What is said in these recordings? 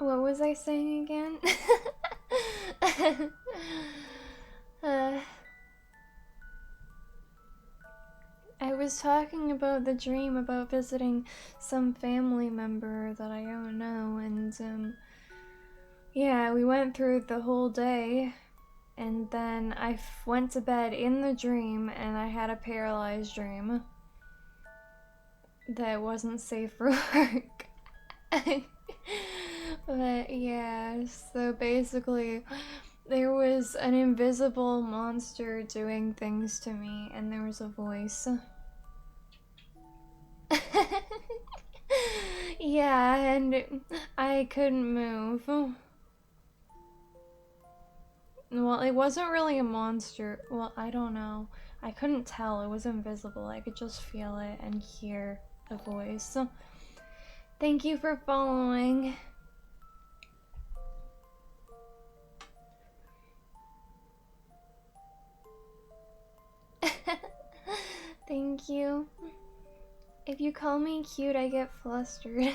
What was I saying again? I was talking about the dream about visiting some family member that I don't know, and yeah, we went through the whole day, and then I went to bed in the dream, and I had a paralyzed dream that wasn't safe for work. But yeah, so basically, there was an invisible monster doing things to me, and there was a voice. Yeah, and I couldn't move. Well, it wasn't really a monster. Well, I don't know. I couldn't tell. It was invisible. I could just feel it and hear the voice. Thank you for following. Thank you. If you call me cute, I get flustered.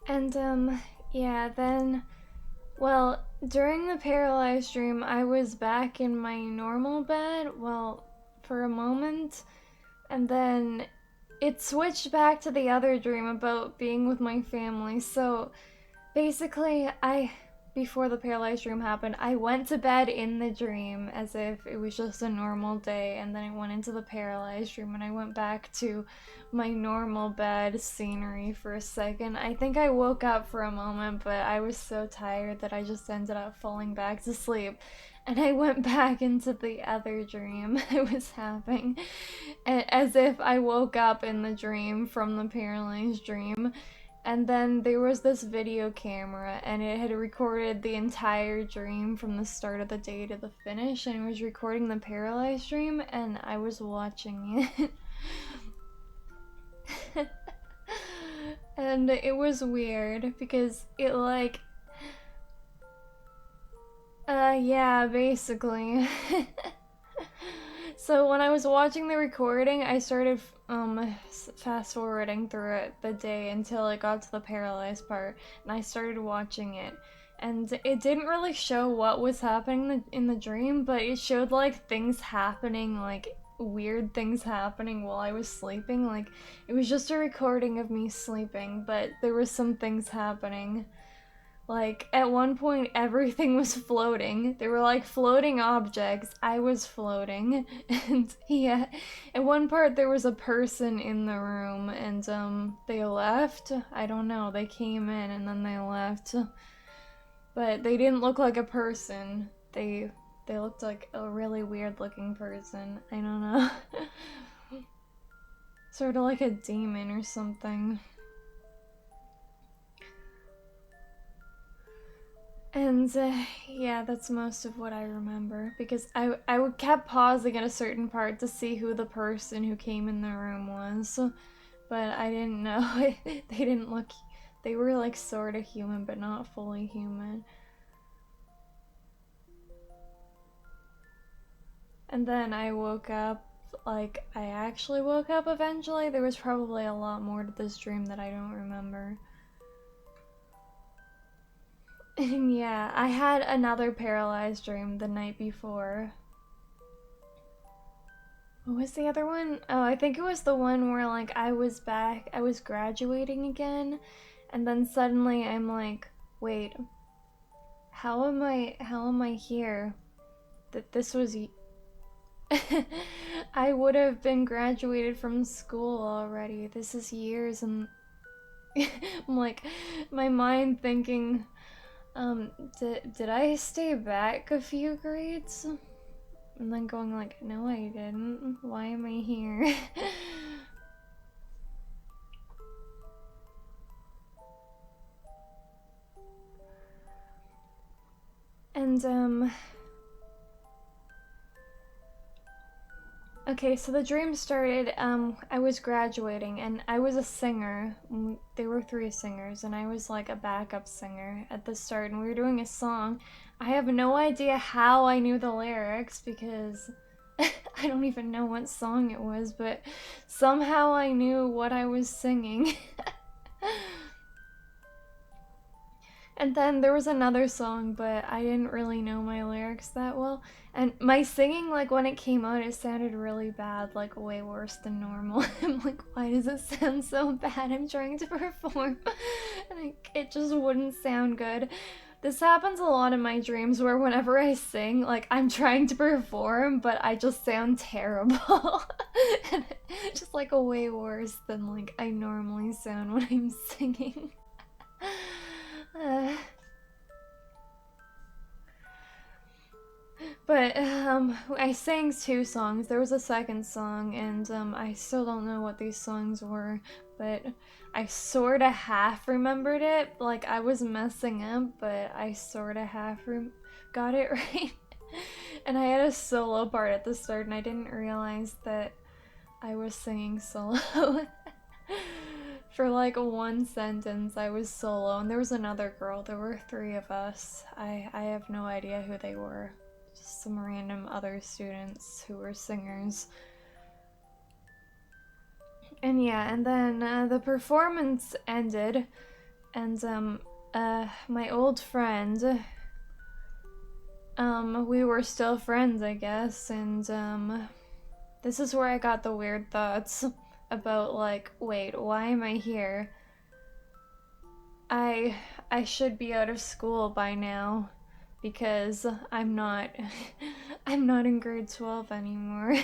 And yeah, then, well, during the paralyzed dream, I was back in my normal bed, well, for a moment, and then it switched back to the other dream about being with my family. So basically, before the paralyzed dream happened, I went to bed in the dream as if it was just a normal day, and then I went into the paralyzed dream and I went back to my normal bed scenery for a second. I think I woke up for a moment, but I was so tired that I just ended up falling back to sleep. And I went back into the other dream I was having, as if I woke up in the dream from the paralyzed dream. And then there was this video camera, and it had recorded the entire dream from the start of the day to the finish, and it was recording the paralyzed dream, and I was watching it. And it was weird, because it yeah, basically. So when I was watching the recording, I started fast forwarding through it the day until it got to the paralyzed part, and I started watching it. And it didn't really show what was happening in the dream, but it showed like things happening, like weird things happening while I was sleeping. Like it was just a recording of me sleeping, but there was some things happening. Like, at one point, everything was floating. There were, like, floating objects. I was floating. And, yeah, at one part, there was a person in the room, and, they left. I don't know. They came in, and then they left. But they didn't look like a person. They looked like a really weird-looking person. I don't know. Sort of like a demon or something. And yeah, that's most of what I remember, because I kept pausing at a certain part to see who the person who came in the room was, but I didn't know. They didn't look. They were like sort of human, but not fully human. And then I woke up. Like I actually woke up eventually. There was probably a lot more to this dream that I don't remember. And yeah, I had another paralyzed dream the night before. What was the other one? Oh, I think it was the one where like I was graduating again, and then suddenly I'm like, wait, how am I here? That this was I would have been graduated from school already. This is years, and I'm like, my mind thinking, did I stay back a few grades? And then going like, no I didn't. Why am I here? And Okay, so the dream started, I was graduating and I was a singer. There were three singers and I was like a backup singer at the start and we were doing a song. I have no idea how I knew the lyrics because I don't even know what song it was, but somehow I knew what I was singing. And then there was another song, but I didn't really know my lyrics that well. And my singing, like when it came out, it sounded really bad, like way worse than normal. I'm like, why does it sound so bad? I'm trying to perform. And it just wouldn't sound good. This happens a lot in my dreams where whenever I sing, like I'm trying to perform, but I just sound terrible. And just like way worse than like I normally sound when I'm singing. But I sang two songs. There was a second song, and I still don't know what these songs were, but I sorta half remembered it. Like I was messing up, but I sorta half got it right. And I had a solo part at the start, and I didn't realize that I was singing solo. For like one sentence, I was solo, and there was another girl. There were three of us. I have no idea who they were. Just some random other students who were singers. And yeah, and then the performance ended, and my old friend, we were still friends, I guess, and this is where I got the weird thoughts about like, wait, why am I here? I should be out of school by now because I'm not I'm not in grade 12 anymore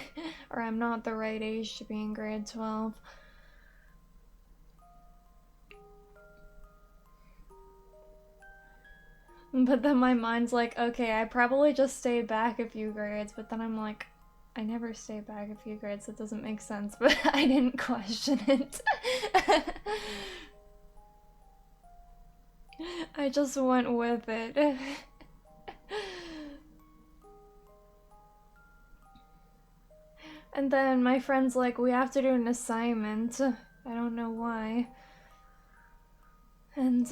or I'm not the right age to be in grade 12. But then my mind's like, okay, I probably just stayed back a few grades, but then I'm like, I never stay back a few grades, that doesn't make sense, but I didn't question it. I just went with it. And then my friend's like, we have to do an assignment. I don't know why. And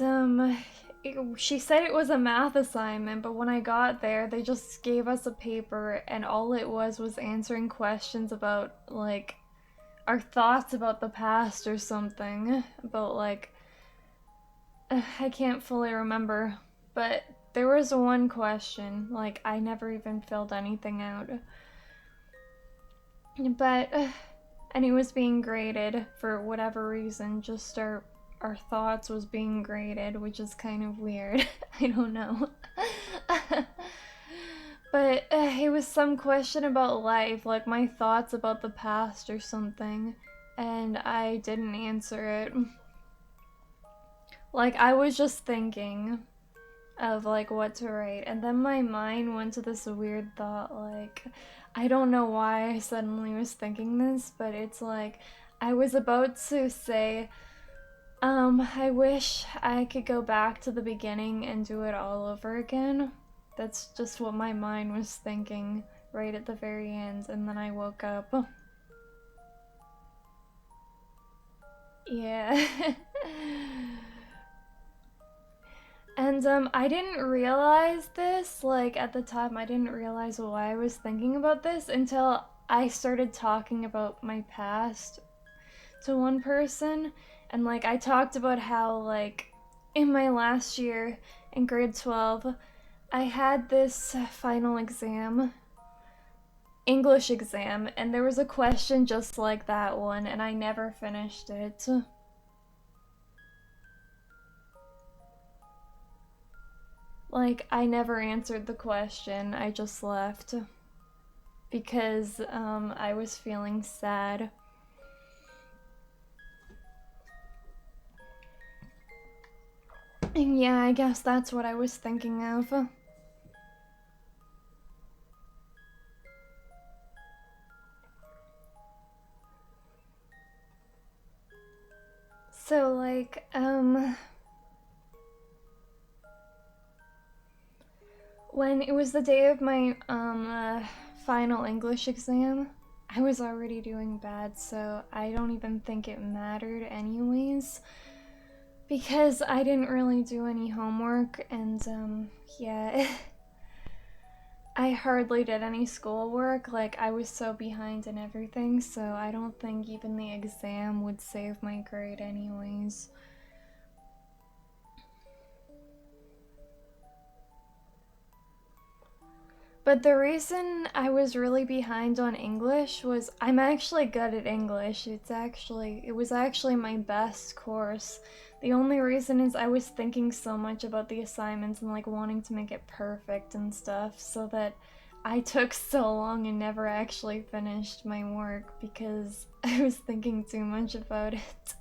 she said it was a math assignment, but when I got there, they just gave us a paper and all it was answering questions about like our thoughts about the past or something. About like I can't fully remember, but there was one question, like I never even filled anything out. But and it was being graded for whatever reason, just our thoughts was being graded, which is kind of weird. I don't know. But it was some question about life, like my thoughts about the past or something, and I didn't answer it. Like I was just thinking of like what to write, and then my mind went to this weird thought, like I don't know why I suddenly was thinking this, but it's like I was about to say, I wish I could go back to the beginning and do it all over again. That's just what my mind was thinking right at the very end, and then I woke up. Yeah. And I didn't realize this, like at the time I didn't realize why I was thinking about this until I started talking about my past to one person, and like I talked about how like in my last year in grade 12 I had this final exam, English exam, and there was a question just like that one and I never finished it. Like I never answered the question, I just left because I was feeling sad. And yeah, I guess that's what I was thinking of. So like, when it was the day of my final English exam, I was already doing bad, so I don't even think it mattered anyways. Because I didn't really do any homework, and yeah, I hardly did any schoolwork. Like, I was so behind in everything, so I don't think even the exam would save my grade anyways. But the reason I was really behind on English was I'm actually good at English. It was actually my best course. The only reason is I was thinking so much about the assignments and like wanting to make it perfect and stuff, so that I took so long and never actually finished my work because I was thinking too much about it.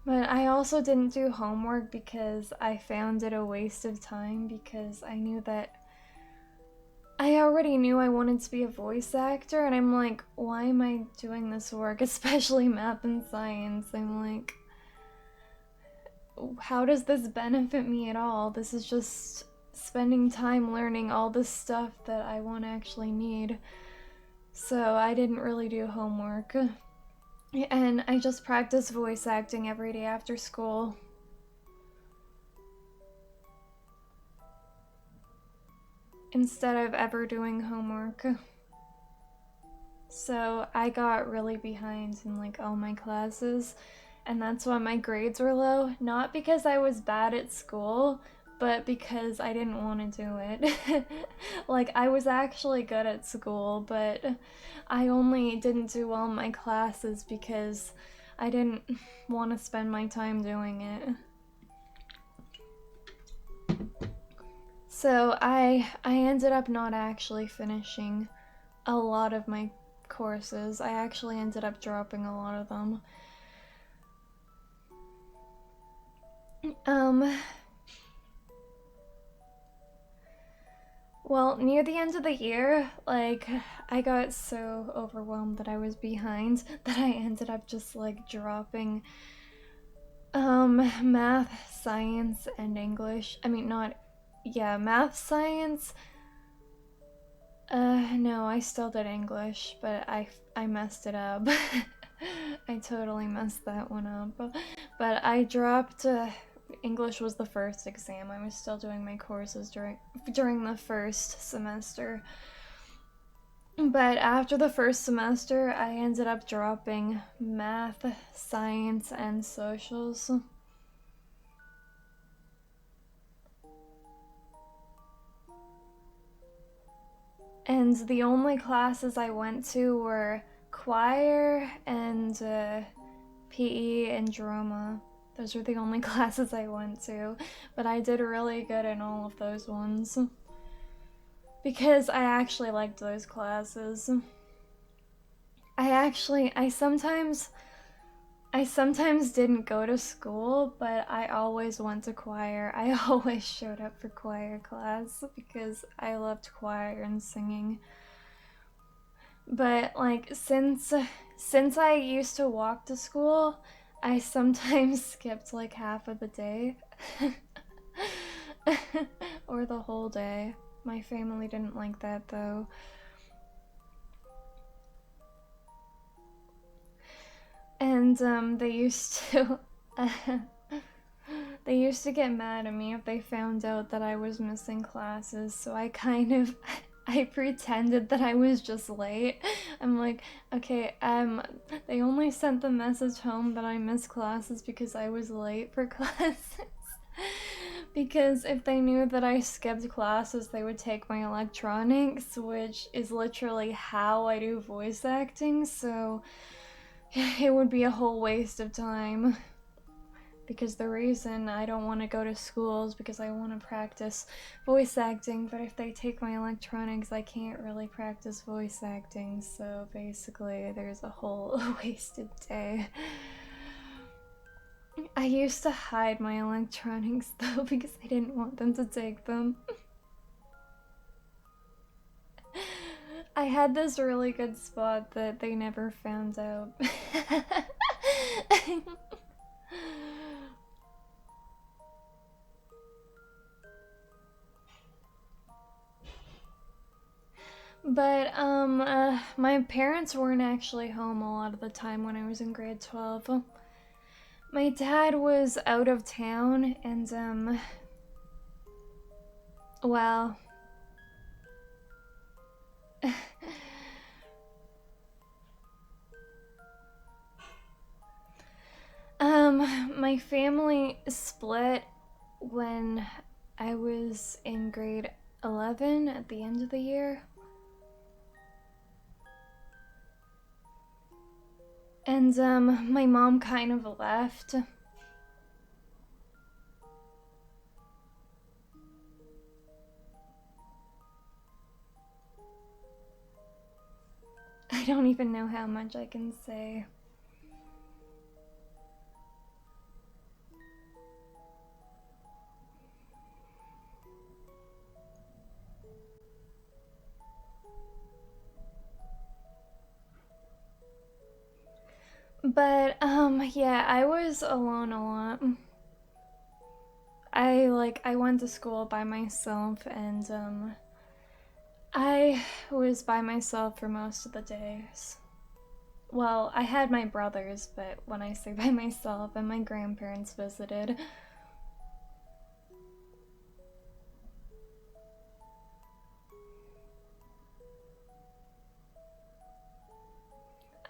But I also didn't do homework because I found it a waste of time, because I already knew I wanted to be a voice actor, and I'm like, why am I doing this work, especially math and science? I'm like, how does this benefit me at all? This is just spending time learning all this stuff that I won't actually need. So I didn't really do homework. And I just practiced voice acting every day after school. Instead of ever doing homework. So I got really behind in like all my classes, and that's why my grades were low. Not because I was bad at school, but because I didn't want to do it. Like, I was actually good at school, but I only didn't do well in my classes because I didn't want to spend my time doing it. So I ended up not actually finishing a lot of my courses. I actually ended up dropping a lot of them. Well, near the end of the year, like, I got so overwhelmed that I was behind that I ended up just like dropping math, science, and English. I mean, not, yeah, math, science. No, I still did English, but I messed it up. I totally messed that one up. But I dropped, English was the first exam. I was still doing my courses during the first semester. But after the first semester, I ended up dropping math, science, and socials. And the only classes I went to were choir and PE and drama. Those were the only classes I went to, but I did really good in all of those ones. Because I actually liked those classes. I sometimes didn't go to school, but I always went to choir. I always showed up for choir class because I loved choir and singing. But like, since I used to walk to school, I sometimes skipped like half of the day. Or the whole day. My family didn't like that though. And they used to they used to get mad at me if they found out that I was missing classes, so I I pretended that I was just late. I'm like, okay, they only sent the message home that I missed classes because I was late for classes. Because if they knew that I skipped classes, they would take my electronics, which is literally how I do voice acting, so it would be a whole waste of time. Because the reason I don't want to go to school is because I want to practice voice acting, but if they take my electronics, I can't really practice voice acting, so basically there's a whole wasted day. I used to hide my electronics though because I didn't want them to take them. I had this really good spot that they never found out. But my parents weren't actually home a lot of the time when I was in grade 12. My dad was out of town, and well, my family split when I was in grade 11 at the end of the year. And my mom kind of left. I don't even know how much I can say. But yeah, I was alone a lot. I went to school by myself, and I was by myself for most of the days. Well, I had my brothers, but when I say by myself, and my grandparents visited.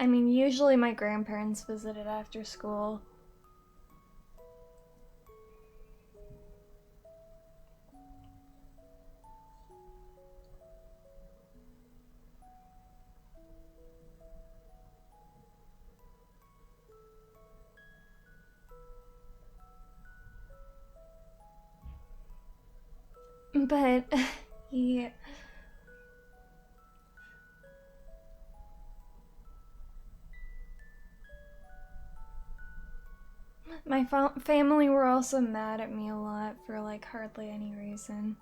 I mean, usually my grandparents visited after school. But, yeah. My family were also mad at me a lot for like hardly any reason.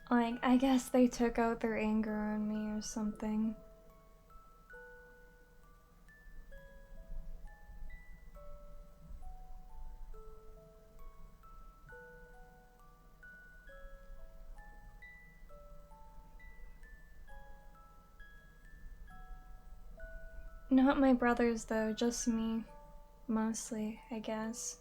Like, I guess they took out their anger on me or something. Not my brothers though, just me. Mostly, I guess.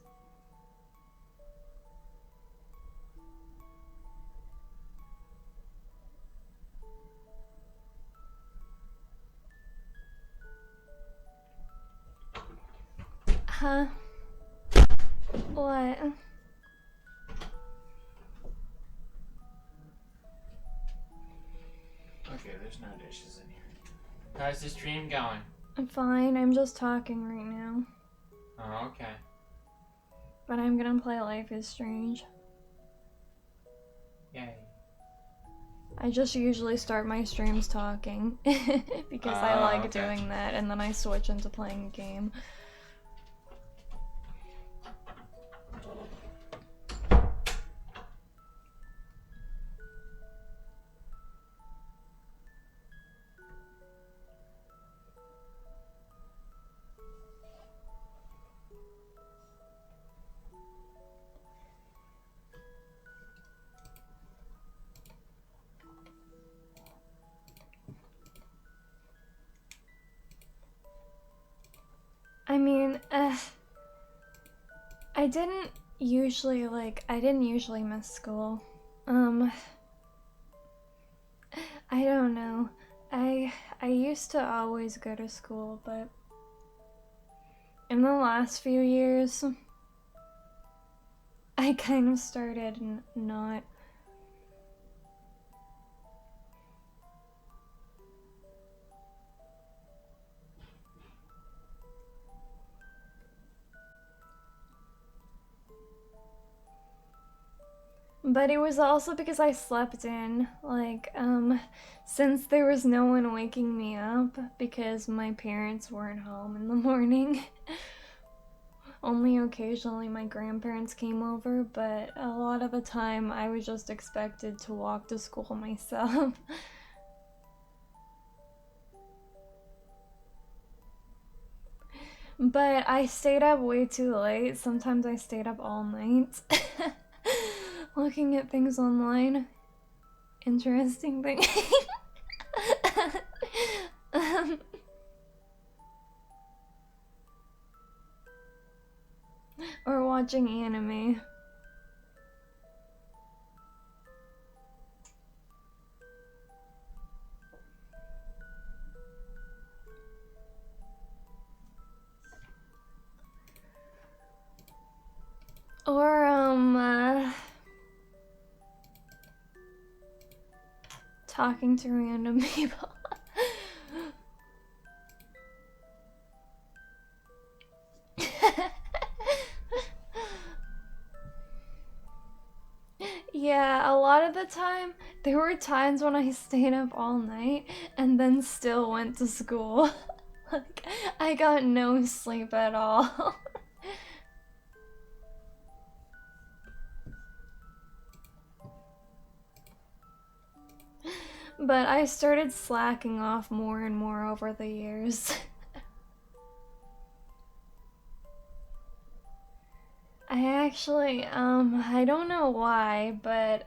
Huh? What? Okay, there's no dishes in here. How's the stream going? I'm fine, I'm just talking right now. Oh, okay. But I'm gonna play Life is Strange. Yay. I just usually start my streams talking because I like okay. doing that, and then I switch into playing a game. I mean, I didn't usually miss school. I don't know. I used to always go to school, but in the last few years, I kind of started not. But it was also because I slept in. Like, since there was no one waking me up because my parents weren't home in the morning. Only occasionally my grandparents came over, but a lot of the time I was just expected to walk to school myself. But I stayed up way too late. Sometimes I stayed up all night. looking at things online. Interesting thing. Or watching anime. Or, talking to random people. Yeah, a lot of the time, there were times when I stayed up all night and then still went to school. Like, I got no sleep at all. But I started slacking off more and more over the years. I actually, I don't know why, but,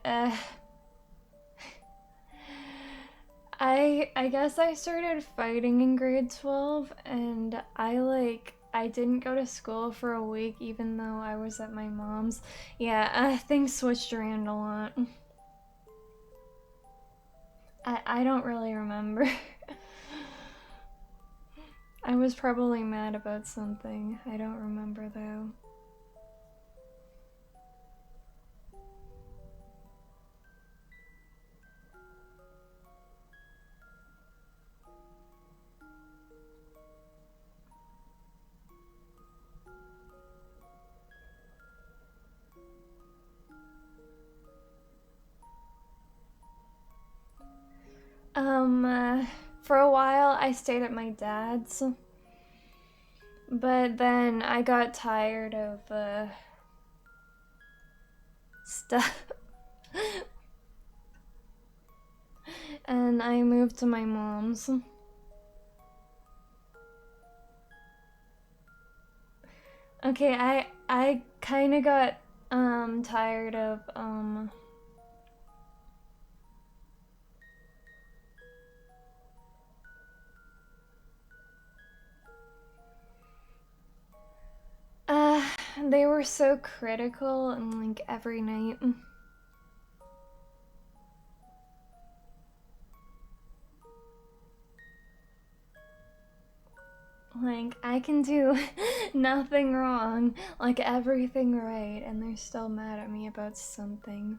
I guess I started fighting in grade 12, and I didn't go to school for a week even though I was at my mom's. Yeah, things switched around a lot. I don't really remember. I was probably mad about something. I don't remember though. For a while I stayed at my dad's, but then I got tired of, stuff. And I moved to my mom's. Okay, I kind of got tired of uh they were so critical and like every night. Like, I can do nothing wrong, like everything right, and they're still mad at me about something.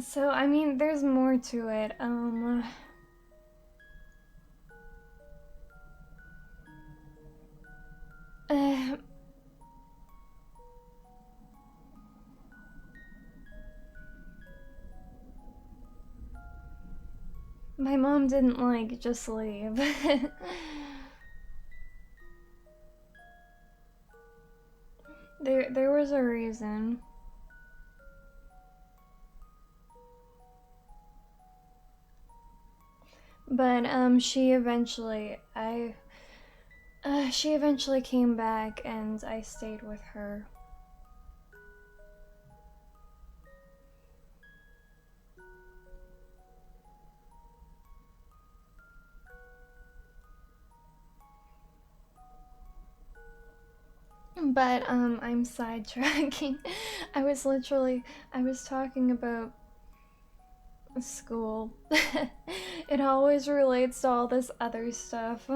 So, I mean, there's more to it. Uh, my mom didn't like just leave. There was a reason. But she eventually came back and I stayed with her. But I'm sidetracking. I was talking about school. It always relates to all this other stuff.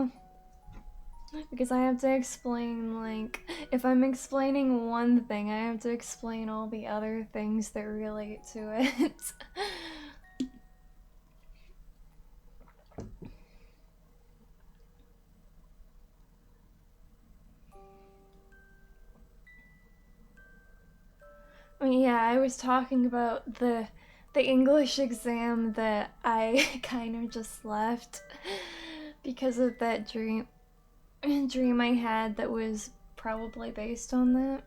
Because I have to explain, like, if I'm explaining one thing, I have to explain all the other things that relate to it. Yeah, I was talking about the English exam that I kind of just left because of that dream I had that was probably based on that.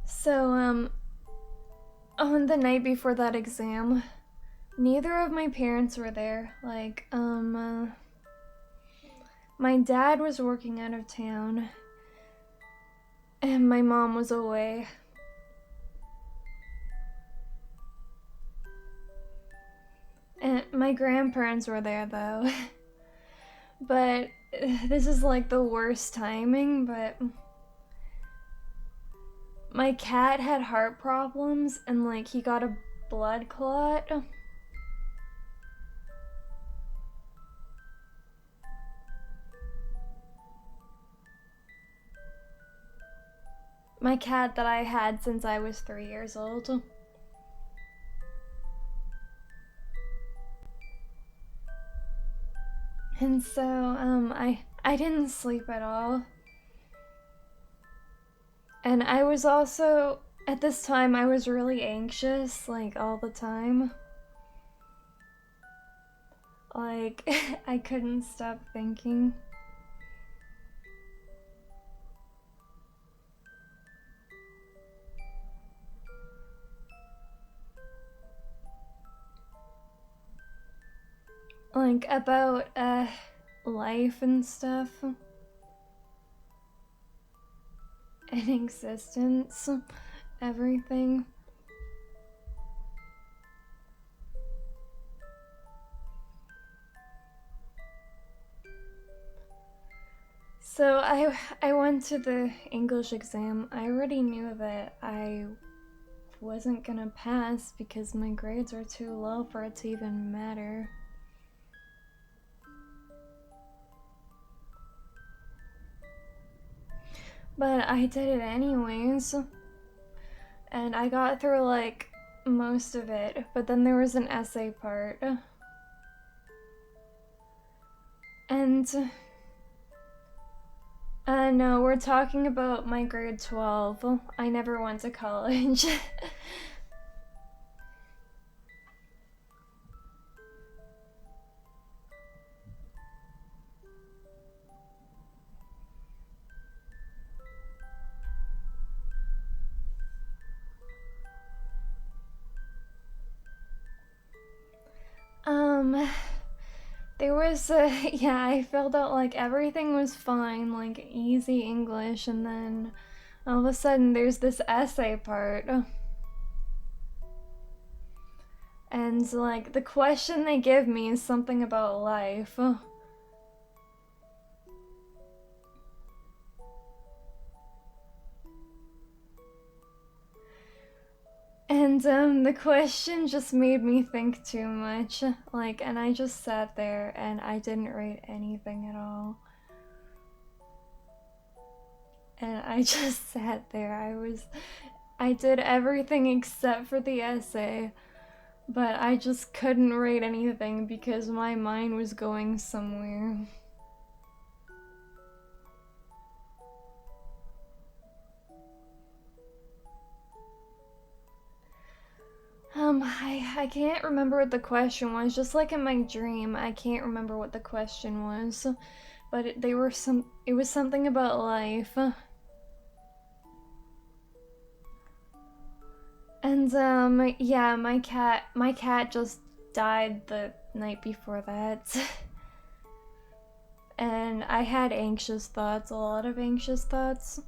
So, on the night before that exam, neither of my parents were there. Like, my dad was working out of town, and my mom was away. And my grandparents were there, though. But this is like the worst timing, but my cat had heart problems and like he got a blood clot. My cat that I had since I was 3 years old. And so, I didn't sleep at all. And I was also, at this time, I was really anxious, like, all the time. Like, I couldn't stop thinking. Like, about, life and stuff. And existence. Everything. So I went to the English exam. I already knew that I wasn't gonna pass because my grades were too low for it to even matter. But I did it anyways. And I got through like most of it, but then there was an essay part. And no, we're talking about my grade 12. I never went to college. There was, yeah, I felt out like everything was fine, like easy English, and then all of a sudden there's this essay part. And like the question they give me is something about life. And the question just made me think too much. Like, and I just sat there and I didn't write anything at all. And I just sat there. I did everything except for the essay, but I just couldn't write anything because my mind was going somewhere. I can't remember what the question was. Just like in my dream, I can't remember what the question was. But it was something about life. And yeah, my cat just died the night before that. And I had anxious thoughts, a lot of anxious thoughts.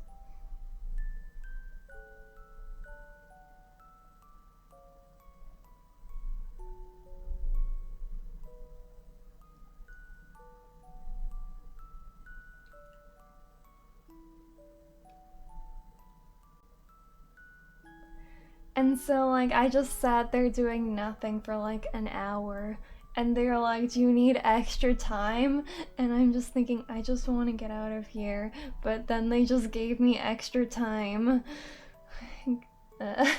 And so, like, I just sat there doing nothing for like an hour. And they're like, do you need extra time? And I'm just thinking, I just want to get out of here. But then they just gave me extra time. And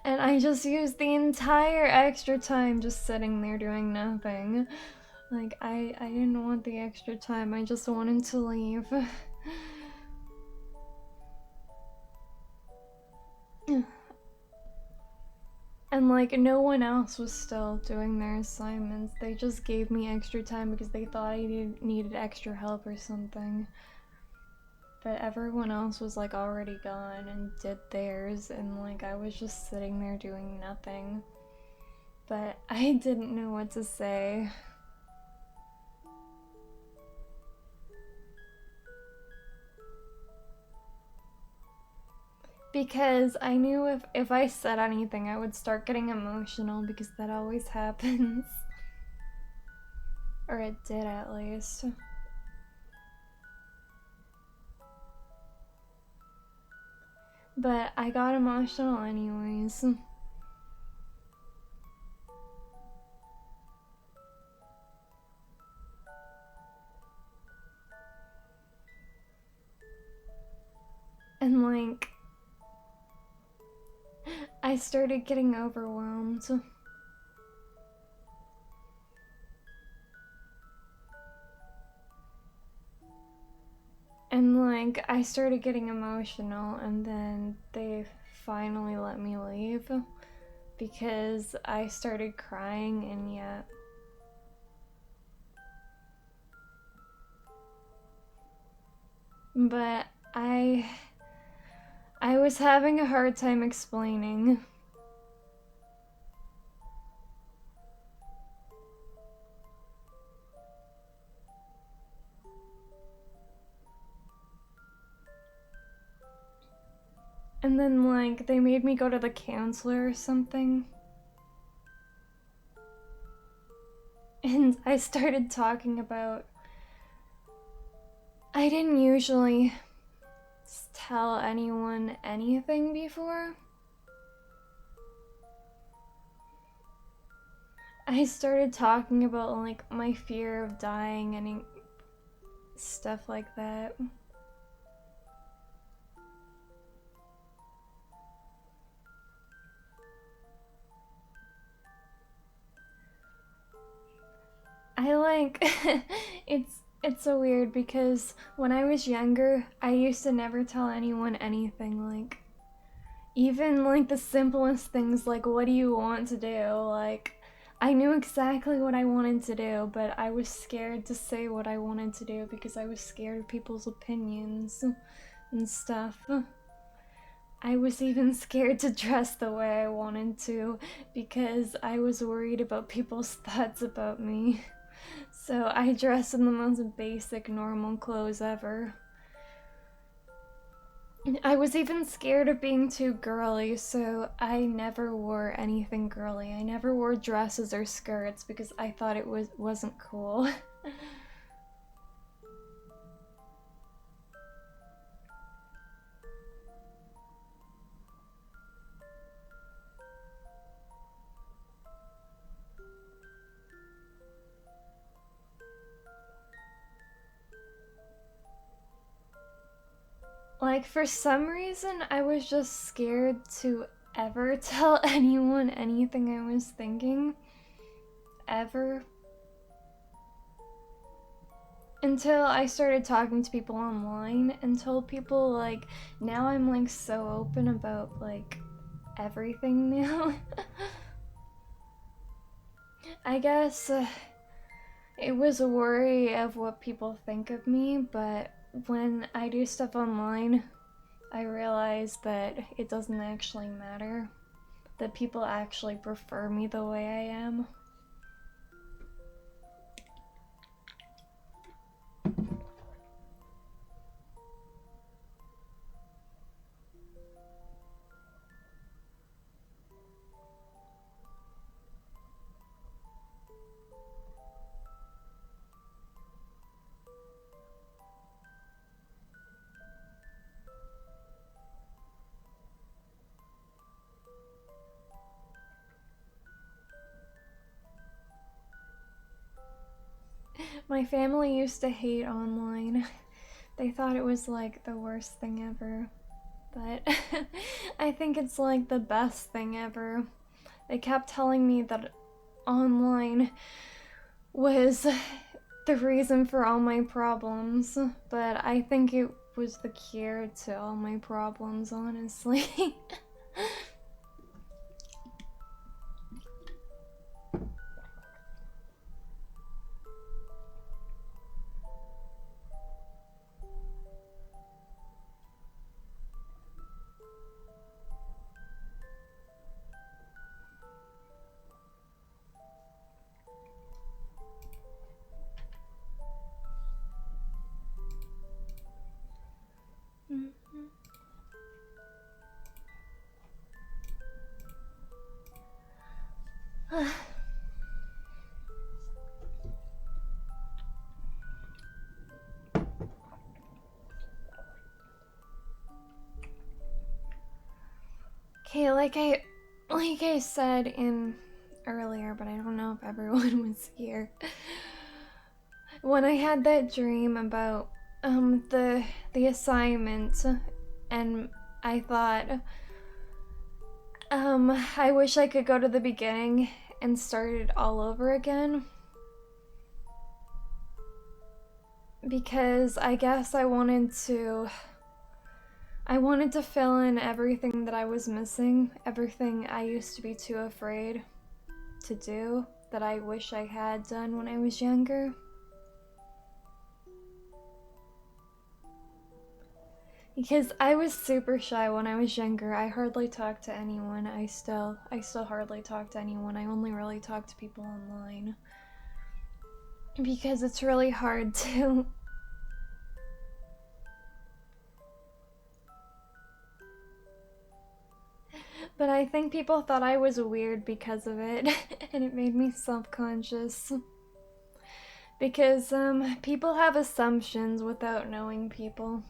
I just used the entire extra time just sitting there doing nothing. Like, I didn't want the extra time, I just wanted to leave. And like, no one else was still doing their assignments. They just gave me extra time because they thought I needed extra help or something. But everyone else was like already gone and did theirs, and like I was just sitting there doing nothing. But I didn't know what to say. Because I knew if I said anything, I would start getting emotional, because that always happens. Or it did, at least. But I got emotional anyways. And like, I started getting overwhelmed. And like, I started getting emotional, and then they finally let me leave because I started crying, and yet but I was having a hard time explaining. And then like, they made me go to the counselor or something. And I started talking about, I didn't usually tell anyone anything before. I started talking about like my fear of dying and stuff like that. I like it's so weird because when I was younger, I used to never tell anyone anything, like even like the simplest things, like what do you want to do? Like, I knew exactly what I wanted to do, but I was scared to say what I wanted to do because I was scared of people's opinions and stuff. I was even scared to dress the way I wanted to because I was worried about people's thoughts about me. So I dressed in the most basic, normal clothes ever. I was even scared of being too girly, so I never wore anything girly. I never wore dresses or skirts because I thought it wasn't cool. Like, for some reason, I was just scared to ever tell anyone anything I was thinking. Ever. Until I started talking to people online and told people, like, now I'm like so open about like everything now. I guess it was a worry of what people think of me, but when I do stuff online, I realize that it doesn't actually matter. That people actually prefer me the way I am. My family used to hate online. They thought it was like the worst thing ever. But I think it's like the best thing ever. They kept telling me that online was the reason for all my problems, but I think it was the cure to all my problems, honestly. Okay, like I said in earlier, but I don't know if everyone was here. When I had that dream about the assignment, and I thought I wish I could go to the beginning and start it all over again, because I guess I wanted to fill in everything that I was missing, everything I used to be too afraid to do that I wish I had done when I was younger. Because I was super shy when I was younger. I hardly talked to anyone. I still hardly talk to anyone. I only really talk to people online. Because it's really hard to But I think people thought I was weird because of it, and it made me self-conscious. Because people have assumptions without knowing people.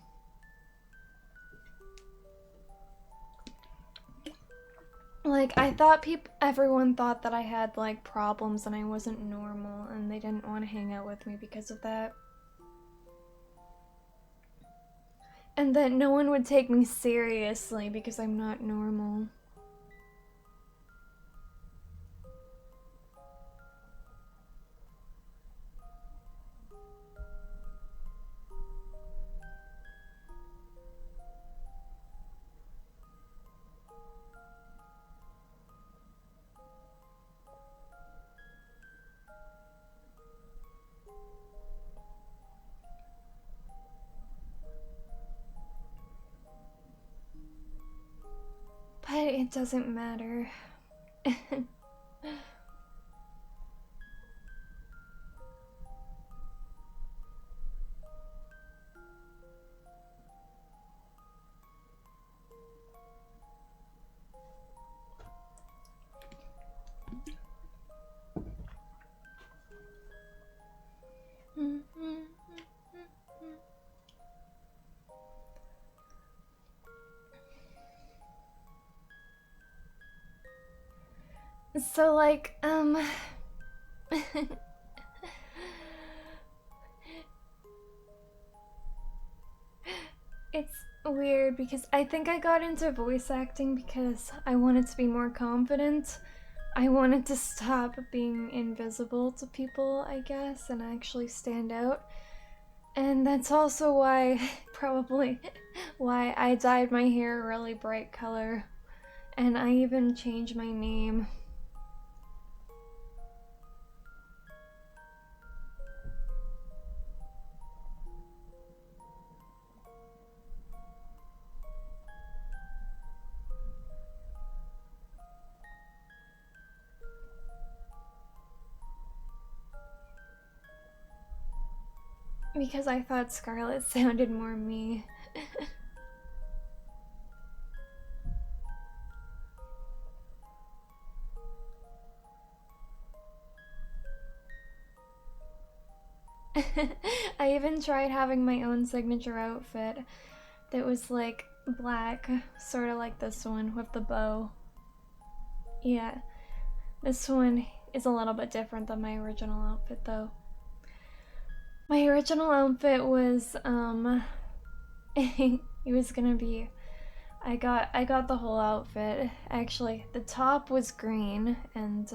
Like, I thought everyone thought that I had, like, problems and I wasn't normal, and they didn't want to hang out with me because of that. And that no one would take me seriously because I'm not normal. But it doesn't matter. So, like, it's weird because I think I got into voice acting because I wanted to be more confident. I wanted to stop being invisible to people, I guess, and actually stand out. And that's also why, probably, why I dyed my hair a really bright color. And I even changed my name. Because I thought Scarlet sounded more me. I even tried having my own signature outfit that was like black, sort of like this one with the bow. Yeah, this one is a little bit different than my original outfit though. My original outfit was it was gonna be I got the whole outfit. Actually, the top was green and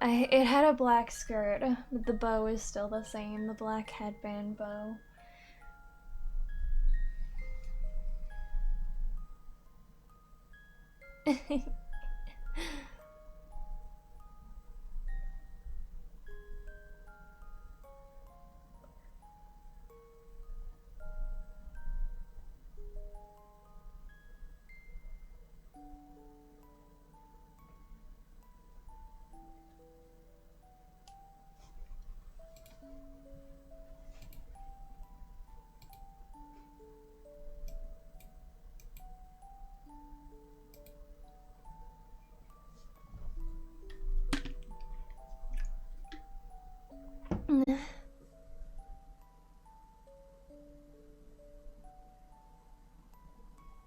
it had a black skirt, but the bow is still the same, the black headband bow.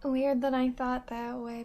Weird that I thought that way